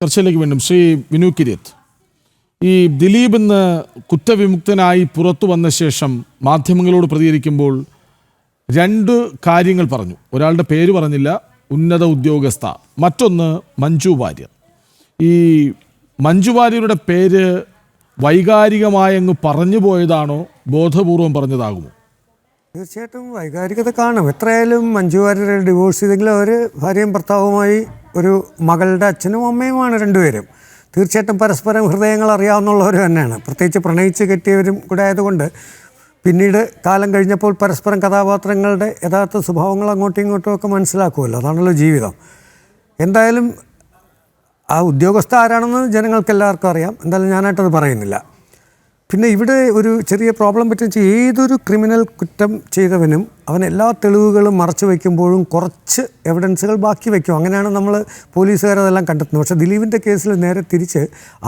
ചർച്ചയിലേക്ക് വീണ്ടും ശ്രീ വിനു കിരിയത്ത്. ഈ ദിലീപ് ഇന്ന് കുറ്റവിമുക്തനായി പുറത്തു വന്ന ശേഷം മാധ്യമങ്ങളോട് പ്രതികരിക്കുമ്പോൾ രണ്ട് കാര്യങ്ങൾ പറഞ്ഞു. ഒരാളുടെ പേര് പറഞ്ഞില്ല, ഉന്നത ഉദ്യോഗസ്ഥ. മറ്റൊന്ന് മഞ്ജു വാര്യർ. ഈ മഞ്ജു വാര്യരുടെ പേര് വൈകാരികമായങ്ങ് പറഞ്ഞു പോയതാണോ ബോധപൂർവം പറഞ്ഞതാകുമോ? തീർച്ചയായിട്ടും വൈകാരികത കാണും. എത്രയായാലും മഞ്ജു വാര്യരെ ഡിവോഴ്സ് ചെയ്തെങ്കിലും അവർ ഭാര്യയും ഭർത്താവുമായി ഒരു മകളുടെ അച്ഛനും അമ്മയുമാണ് രണ്ടുപേരും. തീർച്ചയായിട്ടും പരസ്പരം ഹൃദയങ്ങൾ അറിയാവുന്നവർ തന്നെയാണ്. പ്രത്യേകിച്ച് പ്രണയിച്ച് കെട്ടിയവരും കൂടെ ആയതുകൊണ്ട് പിന്നീട് കാലം കഴിഞ്ഞപ്പോൾ പരസ്പരം കഥാപാത്രങ്ങളുടെ യഥാർത്ഥ സ്വഭാവങ്ങൾ അങ്ങോട്ടും ഇങ്ങോട്ടും ഒക്കെ മനസ്സിലാക്കുമല്ലോ. അതാണല്ലോ ജീവിതം. എന്തായാലും ആ ഉദ്യോഗസ്ഥ ആരാണെന്ന് ജനങ്ങൾക്ക് എല്ലാവർക്കും അറിയാം. എന്തായാലും ഞാനായിട്ടത് പറയുന്നില്ല. പിന്നെ ഇവിടെ ഒരു ചെറിയ പ്രോബ്ലം പറ്റുന്ന ഏതൊരു ക്രിമിനൽ കുറ്റം ചെയ്തവനും അവൻ എല്ലാ തെളിവുകളും മറച്ചു വയ്ക്കുമ്പോഴും കുറച്ച് എവിഡൻസുകൾ ബാക്കി വയ്ക്കും. അങ്ങനെയാണ് നമ്മൾ പോലീസുകാരതെല്ലാം കണ്ടെത്തുന്നത്. പക്ഷേ ദിലീപിൻ്റെ കേസിൽ നേരെ തിരിച്ച്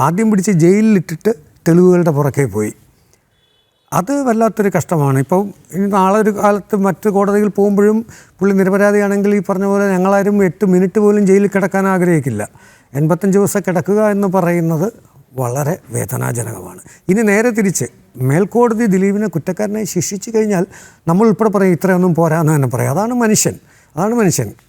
ആദ്യം പിടിച്ച് ജയിലിലിട്ടിട്ട് തെളിവുകളുടെ പുറകെ പോയി. അത് വല്ലാത്തൊരു കഷ്ടമാണ്. ഇപ്പം ഇനി നാളെ ഒരു കാലത്ത് മറ്റ് കോടതിയിൽ പോകുമ്പോഴും പുള്ളി നിരപരാധിയാണെങ്കിൽ ഈ പറഞ്ഞ പോലെ ഞങ്ങളാരും 8 മിനിറ്റ് പോലും ജയിലിൽ കിടക്കാൻ ആഗ്രഹിക്കില്ല. 85 ദിവസം കിടക്കുക എന്ന് പറയുന്നത് വളരെ വേദനാജനകമാണ്. ഇനി നേരെ തിരിച്ച് മേൽക്കോടതി ദിലീപിനെ കുറ്റക്കാരനായി ശിക്ഷിച്ചു കഴിഞ്ഞാൽ നമ്മൾ ഉൾപ്പെടെ പറയും ഇത്രയൊന്നും പോരാന്ന് തന്നെ പറയും. അതാണ് മനുഷ്യൻ.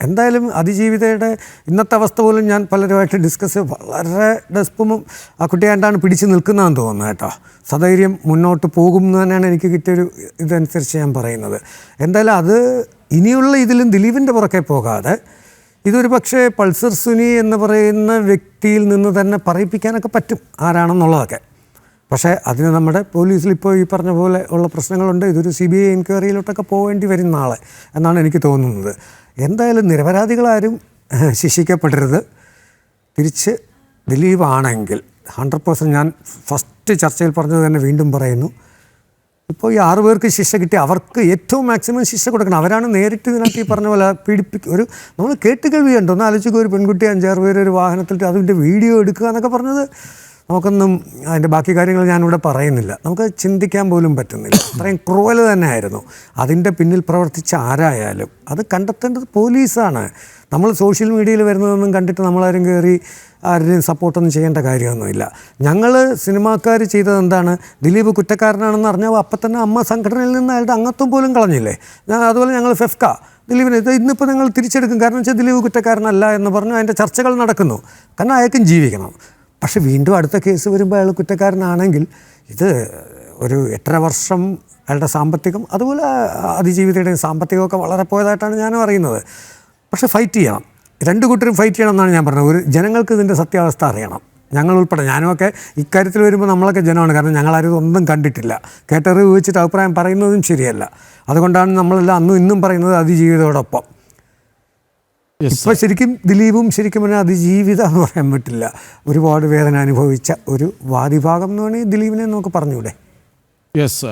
എന്തായാലും അതിജീവിതയുടെ ഇന്നത്തെ അവസ്ഥ പോലും ഞാൻ പലരുമായിട്ട് ഡിസ്കസ് വളരെ ഡെസ്പും ആ കുട്ടി കണ്ടാണ് പിടിച്ച് നിൽക്കുന്നതെന്ന് തോന്നുന്നു കേട്ടോ. സധൈര്യം മുന്നോട്ട് പോകും എന്ന് തന്നെയാണ് എനിക്ക് കിട്ടിയൊരു ഇതനുസരിച്ച് ഞാൻ പറയുന്നത്. എന്തായാലും അത് ഇനിയുള്ള ഇതിലും ദിലീപിൻ്റെ പുറകെ പോകാതെ ഇതൊരു പക്ഷേ പൾസർ സുനി എന്ന് പറയുന്ന വ്യക്തിയിൽ നിന്ന് തന്നെ പറയിപ്പിക്കാനൊക്കെ പറ്റും ആരാണെന്നുള്ളതൊക്കെ. പക്ഷേ അതിന് നമ്മുടെ പോലീസിൽ ഇപ്പോൾ ഈ പറഞ്ഞ പോലെ ഉള്ള പ്രശ്നങ്ങളുണ്ട്. ഇതൊരു CBI എൻക്വയറിയിലോട്ടൊക്കെ പോകേണ്ടി വരും നാളെ എന്നാണ് എനിക്ക് തോന്നുന്നത്. എന്തായാലും നിരപരാധികളാരും ശിക്ഷിക്കപ്പെടരുത്. തിരിച്ച് ദിലീപ് ആണെങ്കിൽ 100% ഞാൻ ഫസ്റ്റ് ചർച്ചയിൽ പറഞ്ഞത് തന്നെ വീണ്ടും പറയുന്നു. ഇപ്പോൾ ഈ 6 പേർക്ക് ശിക്ഷ കിട്ടി, അവർക്ക് ഏറ്റവും മാക്സിമം ശിക്ഷ കൊടുക്കണം. അവരാണ് നേരിട്ട് ഇതിനകത്ത് ഈ പറഞ്ഞ പോലെ ഒരു നമ്മൾ കേട്ടുകേൾവി കണ്ടു. ഒന്ന് ആലോചിക്കുക, ഒരു പെൺകുട്ടി 5-6 പേര് ഒരു വാഹനത്തിൽ അതിൻ്റെ വീഡിയോ എടുക്കുക എന്നൊക്കെ പറഞ്ഞത് നമുക്കൊന്നും അതിൻ്റെ ബാക്കി കാര്യങ്ങൾ ഞാനിവിടെ പറയുന്നില്ല. നമുക്ക് ചിന്തിക്കാൻ പോലും പറ്റുന്നില്ല. അത്രയും ക്രൂവൽ തന്നെയായിരുന്നു. അതിൻ്റെ പിന്നിൽ പ്രവർത്തിച്ച ആരായാലും അത് കണ്ടെത്തേണ്ടത് പോലീസാണ്. നമ്മൾ സോഷ്യൽ മീഡിയയിൽ വരുന്നതൊന്നും കണ്ടിട്ട് നമ്മളാരും കയറി ആരുടെയും സപ്പോർട്ടൊന്നും ചെയ്യേണ്ട കാര്യമൊന്നുമില്ല. ഞങ്ങൾ സിനിമാക്കാർ ചെയ്തത് എന്താണ്, ദിലീപ് കുറ്റക്കാരനാണെന്ന് അറിഞ്ഞാൽ അപ്പം തന്നെ അമ്മ സംഘടനയിൽ നിന്ന് അയാളുടെ അംഗത്വം പോലും കളഞ്ഞില്ലേ. അതുപോലെ ഞങ്ങൾ ഫെഫ്ക ദിലീപിനെ ഇന്നിപ്പോൾ നിങ്ങൾ തിരിച്ചെടുക്കും. കാരണം വെച്ചാൽ ദിലീപ് കുറ്റക്കാരനല്ല എന്ന് പറഞ്ഞു അതിൻ്റെ ചർച്ചകൾ നടക്കുന്നു. കാരണം അയാൾക്കും ജീവിക്കണം. പക്ഷെ വീണ്ടും അടുത്ത കേസ് വരുമ്പോൾ അയാൾ കുറ്റക്കാരനാണെങ്കിൽ ഇത് ഒരു 8.5 വർഷം അയാളുടെ സാമ്പത്തികം അതുപോലെ അതിജീവിതയുടെയും സാമ്പത്തികമൊക്കെ വളരെ പോയതായിട്ടാണ് ഞാനും അറിയുന്നത്. പക്ഷെ ഫൈറ്റ് ചെയ്യണം, 2 കൂട്ടരും ഫൈറ്റ് ചെയ്യണം എന്നാണ് ഞാൻ പറഞ്ഞത്. ഒരു ജനങ്ങൾക്ക് ഇതിൻ്റെ സത്യാവസ്ഥ അറിയണം. ഞങ്ങൾ ഉൾപ്പെടെ, ഞാനുമൊക്കെ ഇക്കാര്യത്തിൽ വരുമ്പോൾ നമ്മളൊക്കെ ജനമാണ്. കാരണം ഞങ്ങളാരും ഒന്നും കണ്ടിട്ടില്ല. കേട്ടറിവ് വെച്ചിട്ട് അഭിപ്രായം പറയുന്നതും ശരിയല്ല. അതുകൊണ്ടാണ് നമ്മളെല്ലാം അന്നും ഇന്നും പറയുന്നത് അതിജീവിതയോടൊപ്പം. ഇപ്പം ശരിക്കും ദിലീപും ശരിക്കും പറഞ്ഞാൽ അതിജീവിത എന്ന് പറയാൻ പറ്റില്ല. ഒരുപാട് വേദന അനുഭവിച്ച ഒരു വാദിഭാഗം എന്ന് വേണമെങ്കിൽ ദിലീപിനെ നമുക്ക് പറഞ്ഞൂടെ. യെസ്.